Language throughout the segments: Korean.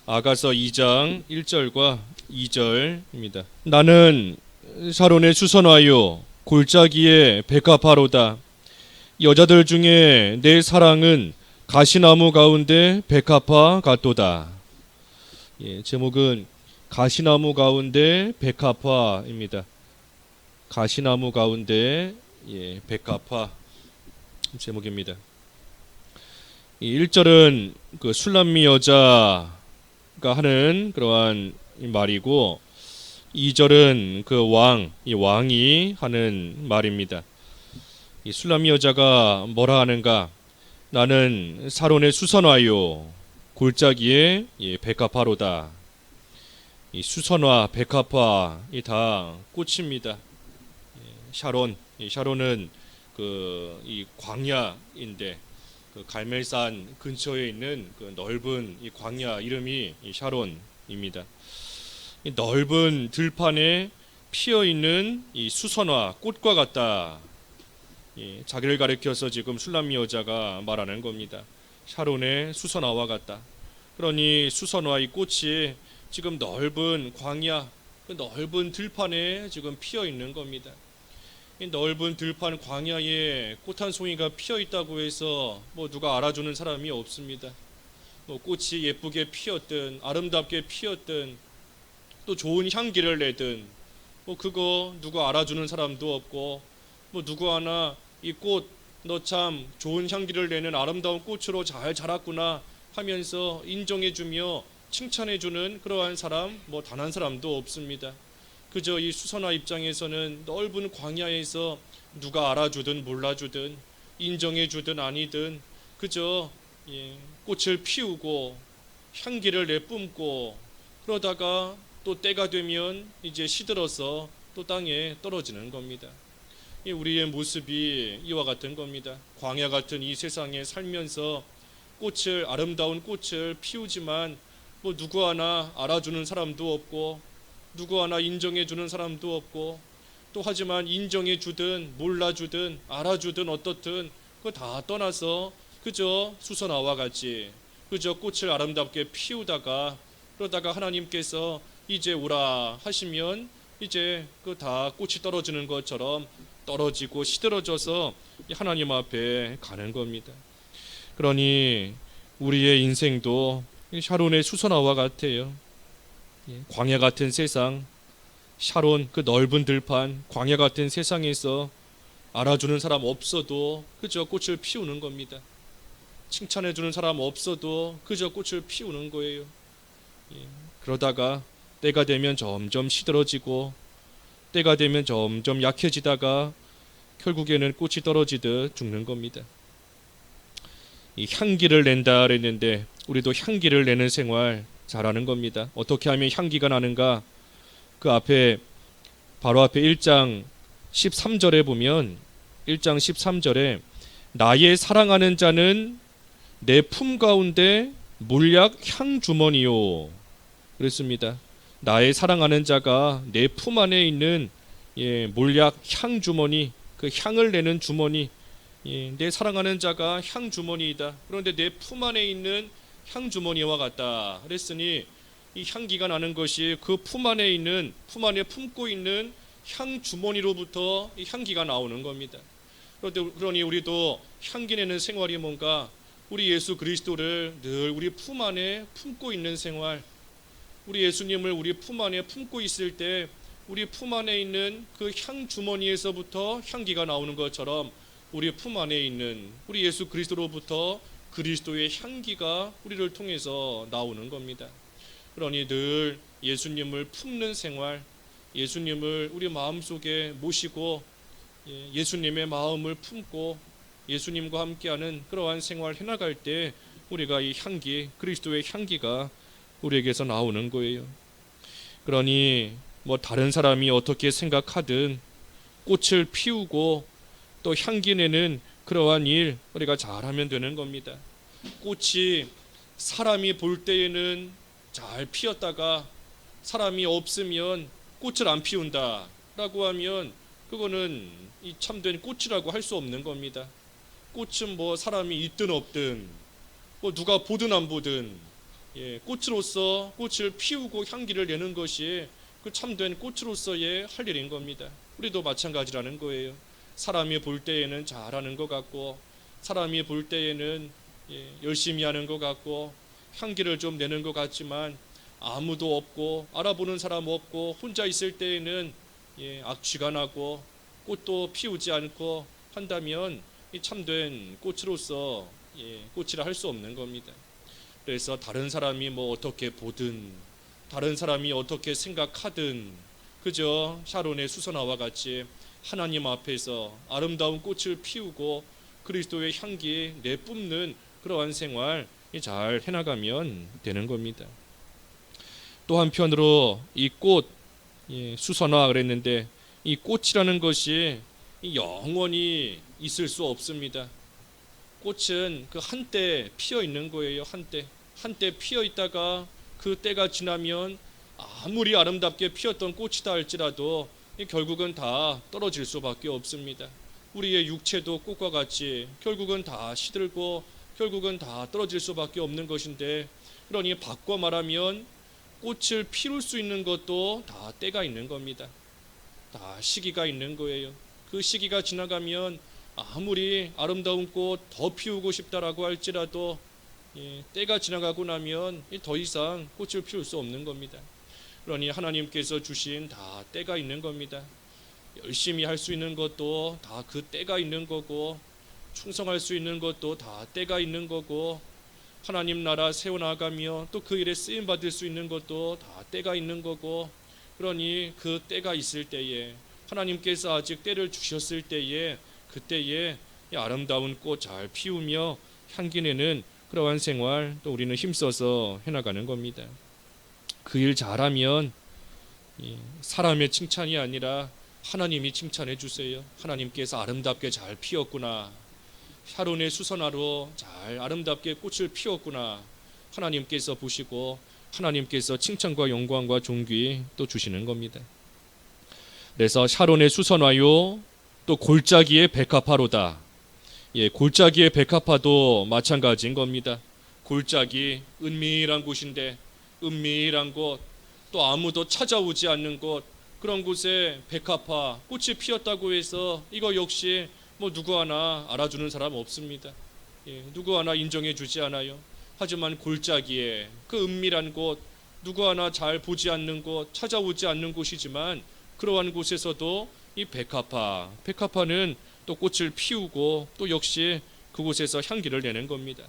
아가서 2장 1절과 2절입니다. 나는 샤론의 수선화요 골짜기의 백합화로다. 여자들 중에 내 사랑은 가시나무 가운데 백합화 같도다. 제목은 가시나무 가운데 백합화입니다. 가시나무 가운데 백합화 제목입니다. 1절은 그 술람미 여자가 하는 그러한 말이고 2절은 그 왕이 하는 말입니다. 이 술람미 여자가 뭐라 하는가? 나는 사론의 수선화요 골짜기에 백합화로다. 이 수선화, 백합화 이 다 꽃입니다. 샤론은 이 광야인데 그 갈멜산 근처에 있는 그 넓은 이 광야 이름이 이 샤론입니다. 이 넓은 들판에 피어 있는 이 수선화 꽃과 같다. 자기를 가리켜서 지금 술람미 여자가 말하는 겁니다. 샤론의 수선화와 같다. 그러니 수선화 이 꽃이 지금 넓은 광야, 그 넓은 들판에 지금 피어 있는 겁니다. 이 넓은 들판 광야에 꽃 한 송이가 피어 있다고 해서 뭐 누가 알아주는 사람이 없습니다. 뭐 꽃이 예쁘게 피었든 아름답게 피었든 또 좋은 향기를 내든 뭐 그거 누가 알아주는 사람도 없고 뭐 누구 하나 이 꽃 너 참 좋은 향기를 내는 아름다운 꽃으로 잘 자랐구나 하면서 인정해주며 칭찬해주는 그러한 사람 뭐 단 한 사람도 없습니다. 그저 이 수선화 입장에서는 넓은 광야에서 누가 알아주든 몰라주든 인정해주든 아니든 그저 꽃을 피우고 향기를 내뿜고 그러다가 또 때가 되면 이제 시들어서 또 땅에 떨어지는 겁니다. 우리의 모습이 이와 같은 겁니다. 광야 같은 이 세상에 살면서 아름다운 꽃을 피우지만 뭐 누구 하나 알아주는 사람도 없고 누구 하나 인정해주는 사람도 없고 또 하지만 인정해주든 몰라주든 알아주든 어떻든 그거 다 떠나서 그저 수선화와 같이 그저 꽃을 아름답게 피우다가 그러다가 하나님께서 이제 오라 하시면 이제 그 다 꽃이 떨어지는 것처럼 떨어지고 시들어져서 하나님 앞에 가는 겁니다. 그러니 우리의 인생도 샤론의 수선화와 같아요. 광야 같은 세상, 샤론 그 넓은 들판, 광야 같은 세상에서 알아주는 사람 없어도 그저 꽃을 피우는 겁니다. 칭찬해주는 사람 없어도 그저 꽃을 피우는 거예요. 그러다가 때가 되면 점점 시들어지고 때가 되면 점점 약해지다가 결국에는 꽃이 떨어지듯 죽는 겁니다. 이 향기를 낸다 그랬는데 우리도 향기를 내는 생활 잘하는 겁니다. 어떻게 하면 향기가 나는가? 그 앞에 바로 앞에 1장 13절에 보면 1장 13절에 나의 사랑하는 자는 내 품 가운데 몰약 향 주머니요 그랬습니다. 나의 사랑하는 자가 내 품 안에 있는 몰약 향 주머니, 그 향을 내는 주머니, 내 사랑하는 자가 향 주머니이다. 그런데 내 품 안에 있는 향 주머니와 같다. 그랬으니 이 향기가 나는 것이 그 품 안에 품고 있는 향 주머니로부터 이 향기가 나오는 겁니다. 그러니 우리도 향기 내는 생활이 뭔가 우리 예수 그리스도를 늘 우리 품 안에 품고 있는 생활, 우리 예수님을 우리 품 안에 품고 있을 때 우리 품 안에 있는 그 향 주머니에서부터 향기가 나오는 것처럼 우리 품 안에 있는 우리 예수 그리스도로부터 그리스도의 향기가 우리를 통해서 나오는 겁니다. 그러니 늘 예수님을 품는 생활, 예수님을 우리 마음속에 모시고 예수님의 마음을 품고 예수님과 함께하는 그러한 생활 해나갈 때 우리가 이 향기, 그리스도의 향기가 우리에게서 나오는 거예요. 그러니 뭐 다른 사람이 어떻게 생각하든 꽃을 피우고 또 향기 내는 그러한 일 우리가 잘하면 되는 겁니다. 꽃이 사람이 볼 때에는 잘 피었다가 사람이 없으면 꽃을 안 피운다라고 하면 그거는 이 참된 꽃이라고 할 수 없는 겁니다. 꽃은 뭐 사람이 있든 없든 뭐 누가 보든 안 보든 꽃으로서 꽃을 피우고 향기를 내는 것이 그 참된 꽃으로서의 할 일인 겁니다. 우리도 마찬가지라는 거예요. 사람이 볼 때에는 잘하는 것 같고, 사람이 볼 때에는 열심히 하는 것 같고, 향기를 좀 내는 것 같지만 아무도 없고 알아보는 사람 없고 혼자 있을 때에는 악취가 나고 꽃도 피우지 않고 한다면 이 참된 꽃으로서 꽃이라 할 수 없는 겁니다. 그래서 다른 사람이 뭐 어떻게 보든, 다른 사람이 어떻게 생각하든 그저 샤론의 수선화와 같이 하나님 앞에서 아름다운 꽃을 피우고 그리스도의 향기 내뿜는 그러한 생활 잘 해나가면 되는 겁니다. 또 한편으로 이 꽃, 수선화 그랬는데 이 꽃이라는 것이 영원히 있을 수 없습니다. 꽃은 그 한때 피어 있는 거예요. 한때 피어 있다가 그 때가 지나면 아무리 아름답게 피었던 꽃이다 할지라도 결국은 다 떨어질 수밖에 없습니다. 우리의 육체도 꽃과 같이 결국은 다 시들고 결국은 다 떨어질 수밖에 없는 것인데, 그러니 바꿔 말하면 꽃을 피울 수 있는 것도 다 때가 있는 겁니다. 다 시기가 있는 거예요. 그 시기가 지나가면 아무리 아름다운 꽃 더 피우고 싶다라고 할지라도 때가 지나가고 나면 더 이상 꽃을 피울 수 없는 겁니다. 그러니 하나님께서 주신 다 때가 있는 겁니다. 열심히 할 수 있는 것도 다 그 때가 있는 거고, 충성할 수 있는 것도 다 때가 있는 거고, 하나님 나라 세워나가며 또 그 일에 쓰임 받을 수 있는 것도 다 때가 있는 거고, 그러니 그 때가 있을 때에 하나님께서 아직 때를 주셨을 때에 그때에 아름다운 꽃 잘 피우며 향기 내는 그러한 생활 또 우리는 힘써서 해나가는 겁니다. 그 일 잘하면 사람의 칭찬이 아니라 하나님이 칭찬해 주세요. 하나님께서 아름답게 잘 피웠구나, 샤론의 수선화로 잘 아름답게 꽃을 피웠구나, 하나님께서 보시고 하나님께서 칭찬과 영광과 존귀 또 주시는 겁니다. 그래서 샤론의 수선화요 또 골짜기의 백합화로다. 골짜기의 백합화도 마찬가지인 겁니다. 골짜기 은밀한 곳인데, 은밀한 곳, 또 아무도 찾아오지 않는 곳, 그런 곳에 백합화 꽃이 피었다고 해서 이거 역시 뭐 누구 하나 알아주는 사람 없습니다. 누구 하나 인정해 주지 않아요. 하지만 골짜기에 그 은밀한 곳, 누구 하나 잘 보지 않는 곳, 찾아오지 않는 곳이지만 그러한 곳에서도 이 백합화는 또 꽃을 피우고 또 역시 그곳에서 향기를 내는 겁니다.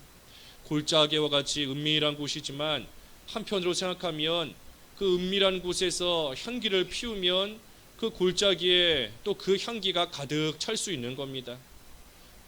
골짜기와 같이 은밀한 곳이지만 한편으로 생각하면 그 은밀한 곳에서 향기를 피우면 그 골짜기에 또 그 향기가 가득 찰 수 있는 겁니다.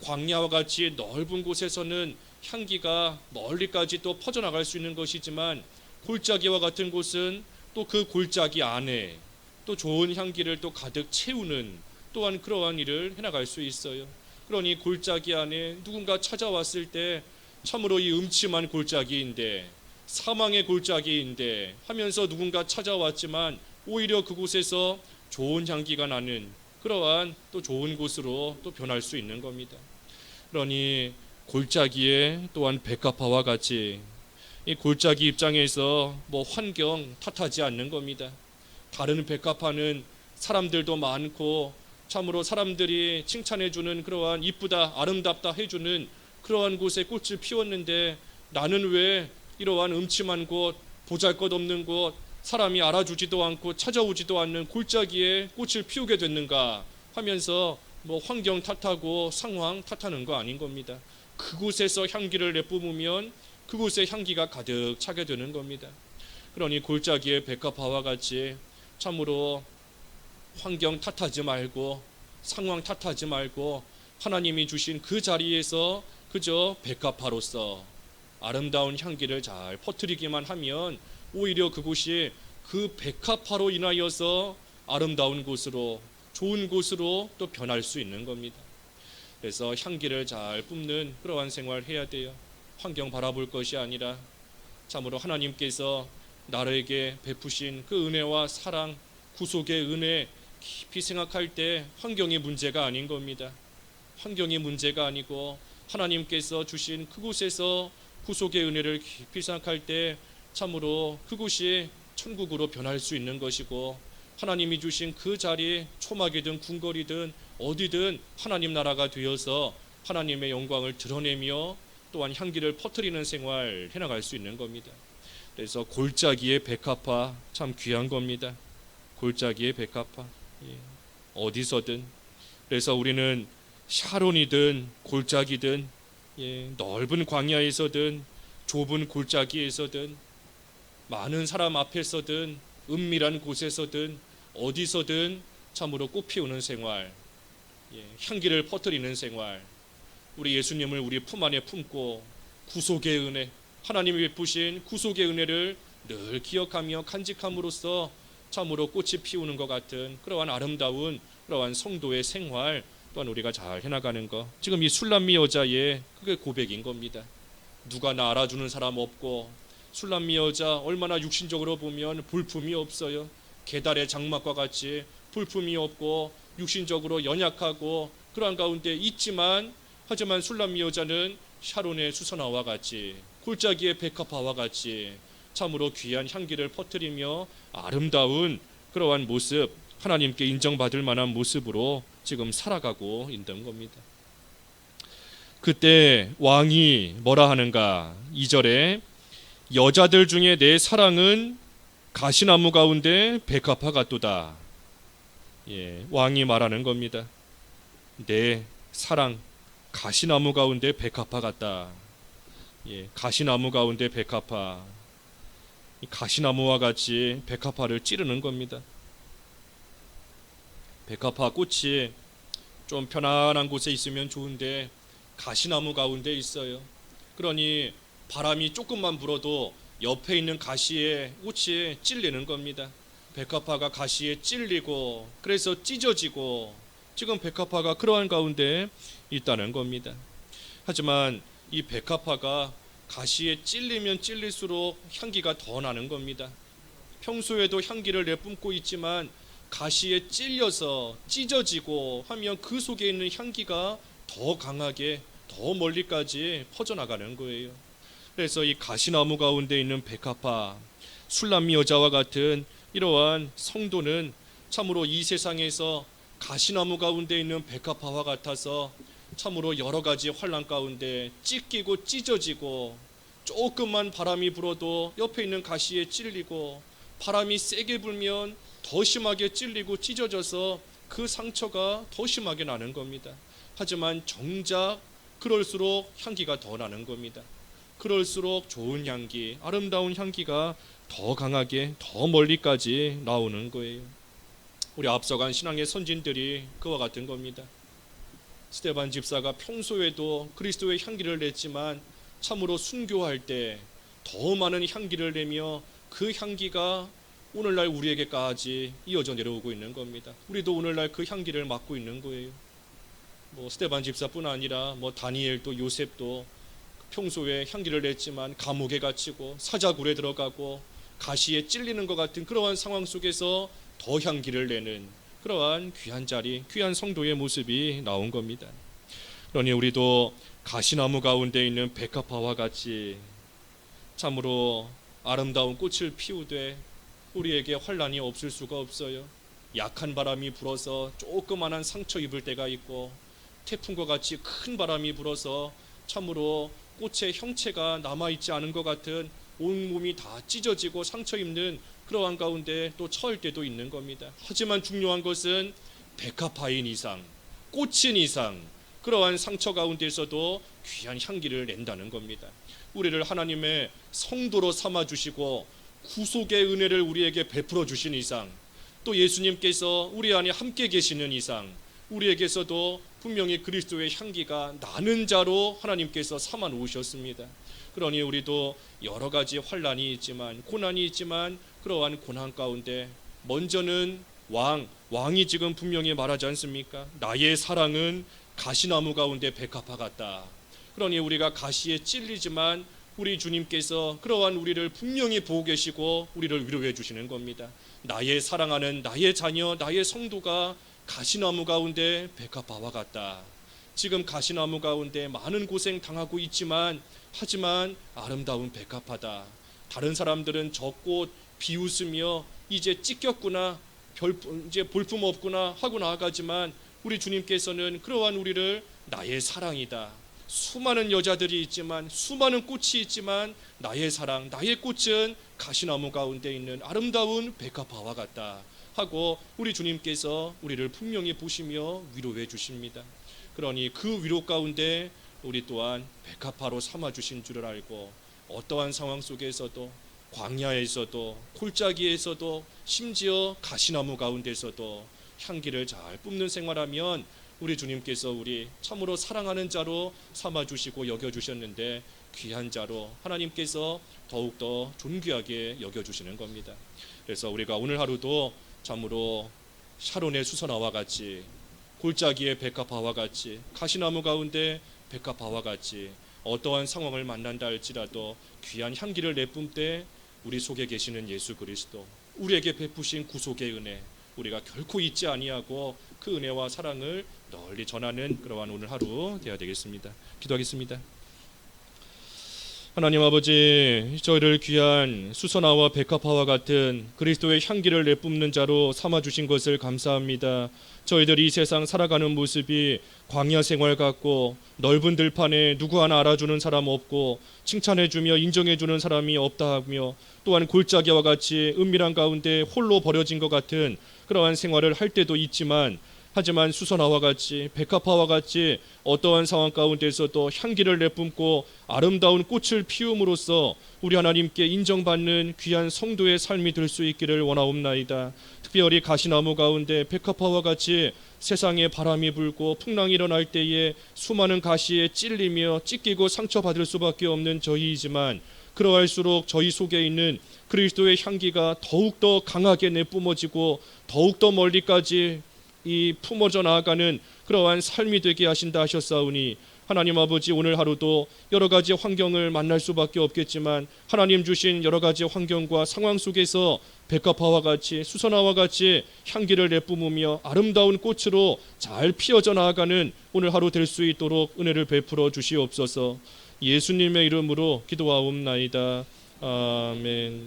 광야와 같이 넓은 곳에서는 향기가 멀리까지 또 퍼져나갈 수 있는 것이지만 골짜기와 같은 곳은 또 그 골짜기 안에 또 좋은 향기를 또 가득 채우는 또한 그러한 일을 해나갈 수 있어요. 그러니 골짜기 안에 누군가 찾아왔을 때 참으로 이 음침한 골짜기인데, 사망의 골짜기인데 하면서 누군가 찾아왔지만 오히려 그곳에서 좋은 향기가 나는 그러한 또 좋은 곳으로 또 변할 수 있는 겁니다. 그러니 골짜기에 또한 백합화와 같이 이 골짜기 입장에서 뭐 환경 탓하지 않는 겁니다. 다른 백합화는 사람들도 많고 참으로 사람들이 칭찬해주는 그러한 이쁘다 아름답다 해주는 그러한 곳에 꽃을 피웠는데 나는 왜 이러한 음침한 곳, 보잘것없는 곳, 사람이 알아주지도 않고 찾아오지도 않는 골짜기에 꽃을 피우게 됐는가 하면서 뭐 환경 탓하고 상황 탓하는 거 아닌 겁니다. 그곳에서 향기를 내뿜으면 그곳에 향기가 가득 차게 되는 겁니다. 그러니 골짜기의 백합화와 같이 참으로 환경 탓하지 말고 상황 탓하지 말고 하나님이 주신 그 자리에서 그저 백합화로서 아름다운 향기를 잘 퍼뜨리기만 하면 오히려 그곳이 그 백합화로 인하여서 아름다운 곳으로 좋은 곳으로 또 변할 수 있는 겁니다. 그래서 향기를 잘 뿜는 그러한 생활을 해야 돼요. 환경 바라볼 것이 아니라 참으로 하나님께서 나에게 베푸신 그 은혜와 사랑, 구속의 은혜 깊이 생각할 때 환경이 문제가 아닌 겁니다. 환경이 문제가 아니고 하나님께서 주신 그곳에서 구속의 은혜를 깊이 생각할 때 참으로 그곳이 천국으로 변할 수 있는 것이고, 하나님이 주신 그 자리, 초막이든 궁궐이든 어디든 하나님 나라가 되어서 하나님의 영광을 드러내며 또한 향기를 퍼뜨리는 생활 해나갈 수 있는 겁니다. 그래서 골짜기의 백합화 참 귀한 겁니다. 골짜기의 백합화, 어디서든. 그래서 우리는 샤론이든 골짜기든, 넓은 광야에서든 좁은 골짜기에서든 많은 사람 앞에서든 은밀한 곳에서든 어디서든 참으로 꽃피우는 생활, 향기를 퍼뜨리는 생활, 우리 예수님을 우리 품 안에 품고 구속의 은혜, 하나님이 베푸신 구속의 은혜를 늘 기억하며 간직함으로써 참으로 꽃이 피우는 것 같은 그러한 아름다운 그러한 성도의 생활 또한 우리가 잘 해나가는 것, 지금 이 술람미 여자의 그게 고백인 겁니다. 누가 나 알아주는 사람 없고, 술람미 여자 얼마나 육신적으로 보면 볼품이 없어요. 계달의 장막과 같이 볼품이 없고 육신적으로 연약하고 그러한 가운데 있지만, 하지만 술람미 여자는 샤론의 수선화와 같이 골짜기의 백합화와 같이 참으로 귀한 향기를 퍼뜨리며 아름다운 그러한 모습, 하나님께 인정받을 만한 모습으로 지금 살아가고 있는 겁니다. 그때 왕이 뭐라 하는가? 2절에 여자들 중에 내 사랑은 가시나무 가운데 백합화 같도다. 왕이 말하는 겁니다. 내 사랑 가시나무 가운데 백합화 같다. 가시나무 가운데 백합화, 가시나무와 같이 백합화를 찌르는 겁니다. 백합화 꽃이 좀 편안한 곳에 있으면 좋은데 가시나무 가운데 있어요. 그러니 바람이 조금만 불어도 옆에 있는 가시에 꽃이 찔리는 겁니다. 백합화가 가시에 찔리고 그래서 찢어지고, 지금 백합화가 그러한 가운데 있다는 겁니다. 하지만 이 백합화가 가시에 찔리면 찔릴수록 향기가 더 나는 겁니다. 평소에도 향기를 내뿜고 있지만 가시에 찔려서 찢어지고 하면 그 속에 있는 향기가 더 강하게 더 멀리까지 퍼져나가는 거예요. 그래서 이 가시나무 가운데 있는 백합화, 술람미 여자와 같은 이러한 성도는 참으로 이 세상에서 가시나무 가운데 있는 백합화와 같아서 참으로 여러 가지 환난 가운데 찢기고 찢어지고, 조금만 바람이 불어도 옆에 있는 가시에 찔리고, 바람이 세게 불면 더 심하게 찔리고 찢어져서 그 상처가 더 심하게 나는 겁니다. 하지만 정작 그럴수록 향기가 더 나는 겁니다. 그럴수록 좋은 향기, 아름다운 향기가 더 강하게 더 멀리까지 나오는 거예요. 우리 앞서간 신앙의 선진들이 그와 같은 겁니다. 스데반 집사가 평소에도 그리스도의 향기를 냈지만 참으로 순교할 때 더 많은 향기를 내며 그 향기가 오늘날 우리에게까지 이어져 내려오고 있는 겁니다. 우리도 오늘날 그 향기를 맡고 있는 거예요. 스데반 집사뿐 아니라 다니엘도 요셉도 평소에 향기를 냈지만 감옥에 갇히고 사자굴에 들어가고 가시에 찔리는 것 같은 그러한 상황 속에서 더 향기를 내는 그러한 귀한 자리, 귀한 성도의 모습이 나온 겁니다. 그러니 우리도 가시나무 가운데 있는 백합화와 같이 참으로 아름다운 꽃을 피우되 우리에게 환난이 없을 수가 없어요. 약한 바람이 불어서 조그만한 상처 입을 때가 있고, 태풍과 같이 큰 바람이 불어서 참으로 꽃의 형체가 남아있지 않은 것 같은 온몸이 다 찢어지고 상처 입는 그러한 가운데 또 처할 때도 있는 겁니다. 하지만 중요한 것은 백합화인 이상, 꽃인 이상 그러한 상처 가운데서도 귀한 향기를 낸다는 겁니다. 우리를 하나님의 성도로 삼아주시고 구속의 은혜를 우리에게 베풀어 주신 이상, 또 예수님께서 우리 안에 함께 계시는 이상 우리에게서도 분명히 그리스도의 향기가 나는 자로 하나님께서 삼아 놓으셨습니다. 그러니 우리도 여러 가지 환난이 있지만, 고난이 있지만 그러한 고난 가운데 먼저는 왕이 지금 분명히 말하지 않습니까? 나의 사랑은 가시나무 가운데 백합화 같다. 그러니 우리가 가시에 찔리지만 우리 주님께서 그러한 우리를 분명히 보고 계시고 우리를 위로해 주시는 겁니다. 나의 사랑하는 나의 자녀, 나의 성도가 가시나무 가운데 백합화와 같다. 지금 가시나무 가운데 많은 고생 당하고 있지만 하지만 아름다운 백합화다. 다른 사람들은 저 꽃 비웃으며 이제 찢겼구나, 이제 볼품 없구나 하고 나아가지만 우리 주님께서는 그러한 우리를 나의 사랑이다. 수많은 여자들이 있지만, 수많은 꽃이 있지만 나의 사랑, 나의 꽃은 가시나무 가운데 있는 아름다운 백합화와 같다 하고 우리 주님께서 우리를 분명히 보시며 위로해 주십니다. 그러니 그 위로 가운데 우리 또한 백합화로 삼아 주신 줄을 알고 어떠한 상황 속에서도, 광야에서도, 골짜기에서도, 심지어 가시나무 가운데서도 향기를 잘 뿜는 생활하면 우리 주님께서 우리 참으로 사랑하는 자로 삼아주시고 여겨주셨는데, 귀한 자로 하나님께서 더욱더 존귀하게 여겨주시는 겁니다. 그래서 우리가 오늘 하루도 참으로 샤론의 수선화와 같이, 골짜기의 백합화와 같이, 가시나무 가운데 백합화와 같이 어떠한 상황을 만난다 할지라도 귀한 향기를 내뿜되 우리 속에 계시는 예수 그리스도, 우리에게 베푸신 구속의 은혜, 우리가 결코 잊지 아니하고 그 은혜와 사랑을 널리 전하는 그러한 오늘 하루 되어야 되겠습니다. 기도하겠습니다. 하나님 아버지, 저희를 귀한 수선화와 백합화와 같은 그리스도의 향기를 내뿜는 자로 삼아주신 것을 감사합니다. 저희들이 이 세상 살아가는 모습이 광야 생활 같고, 넓은 들판에 누구 하나 알아주는 사람 없고 칭찬해주며 인정해주는 사람이 없다 하며, 또한 골짜기와 같이 은밀한 가운데 홀로 버려진 것 같은 그러한 생활을 할 때도 있지만, 하지만 수선화와 같이, 백합화와 같이 어떠한 상황 가운데서도 향기를 내뿜고 아름다운 꽃을 피움으로써 우리 하나님께 인정받는 귀한 성도의 삶이 될 수 있기를 원하옵나이다. 특별히 가시나무 가운데 백합화와 같이 세상에 바람이 불고 풍랑이 일어날 때에 수많은 가시에 찔리며 찢기고 상처받을 수밖에 없는 저희이지만, 그러할수록 저희 속에 있는 그리스도의 향기가 더욱더 강하게 내뿜어지고 더욱더 멀리까지 이 품어져 나아가는 그러한 삶이 되게 하신다 하셨사오니, 하나님 아버지, 오늘 하루도 여러 가지 환경을 만날 수밖에 없겠지만 하나님 주신 여러 가지 환경과 상황 속에서 백합화와 같이, 수선화와 같이 향기를 내뿜으며 아름다운 꽃으로 잘 피어져 나아가는 오늘 하루 될 수 있도록 은혜를 베풀어 주시옵소서. 예수님의 이름으로 기도하옵나이다. 아멘.